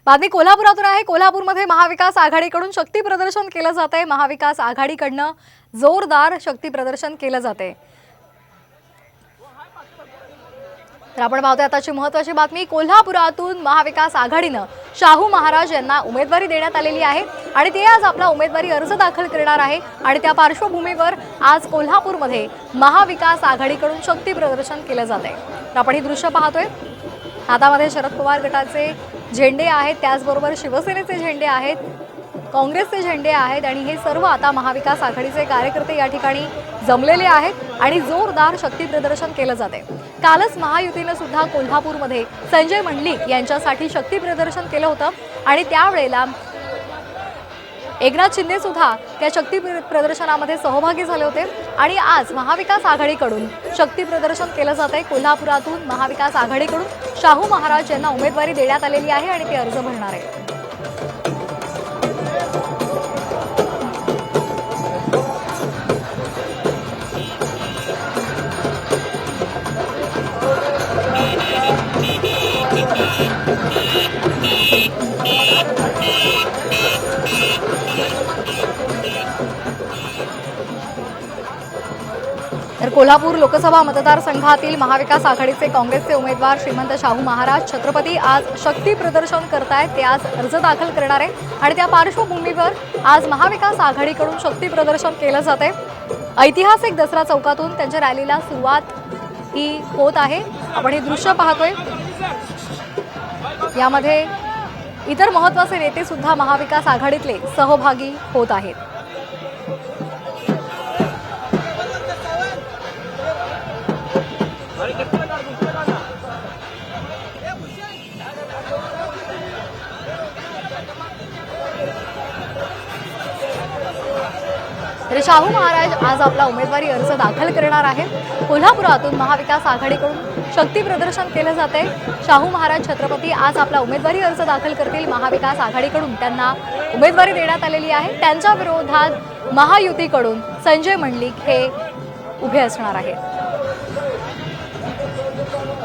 बातमी कोल्हापुरातून आहे। कोल्हापूरमध्ये महाविकास आघाडीकडून शक्ती प्रदर्शन केलं जात आहे। महाविकास आघाडीकडनं जोरदार शक्ती प्रदर्शन केलं जाते। तर आपण पाहतोय आताची महत्त्वाची बातमी। कोल्हापुरातून महाविकास आघाडीनं शाहू महाराज यांना उमेदवारी देण्यात आलेली आहे आणि ते आज आपला उमेदवारी अर्ज दाखल करणार आहे आणि त्या पार्श्वभूमीवर आज कोल्हापूरमध्ये महाविकास आघाडीकडून शक्ती प्रदर्शन केलं जात आहे। तर आपण ही दृश्य पाहतोय। हातामध्ये शरद पवार गटाचे झेंडे आहेत, त्याचबरोबर शिवसेनेचे झेंडे आहेत, काँग्रेसचे झेंडे आहेत आणि हे सर्व आता महाविकास आघाडीचे कार्यकर्ते या ठिकाणी जमलेले आहेत आणि जोरदार शक्ती प्रदर्शन केलं जाते। कालच महायुतीने सुद्धा कोल्हापूरमध्ये संजय मंडलिक यांच्यासाठी शक्ती प्रदर्शन केलं होतं आणि त्यावेळेला एकनाथ शिंदे सुद्धा त्या शक्ती प्रदर्शनामध्ये सहभागी झाले होते आणि आज महाविकास आघाडीकडून शक्ती प्रदर्शन केलं जात आहे। कोल्हापुरातून महाविकास आघाडीकडून शाहू महाराज यांना उमेदवारी देण्यात आलेली आहे आणि ते अर्ज भरणार आहेत। तर कोल्हापूर लोकसभा मतदारसंघातील महाविकास आघाडीचे काँग्रेसचे उमेदवार श्रीमंत शाहू महाराज छत्रपती आज शक्ती प्रदर्शन करतायत। ते आज अर्ज दाखल करणार आहे आणि त्या पार्श्वभूमीवर आज महाविकास आघाडीकडून शक्ती प्रदर्शन केलं जाते। ऐतिहासिक दसरा चौकातून त्यांच्या रॅलीला सुरुवात ही होत आहे। आपण हे दृश्य पाहतोय। यामध्ये इतर महत्त्वाचे नेते सुद्धा महाविकास आघाडीतले सहभागी होत आहेत। तर शाहू महाराज आज आपला उमेदवारी अर्ज दाखल करणार आहेत। कोल्हापुरातून महाविकास आघाडीकडून शक्ती प्रदर्शन केलं जाते। शाहू महाराज छत्रपती आज आपला उमेदवारी अर्ज दाखल करतील। महाविकास आघाडीकडून त्यांना उमेदवारी देण्यात आलेली आहे। त्यांच्या विरोधात महायुतीकडून संजय मंडलिक हे उभे असणार आहेत।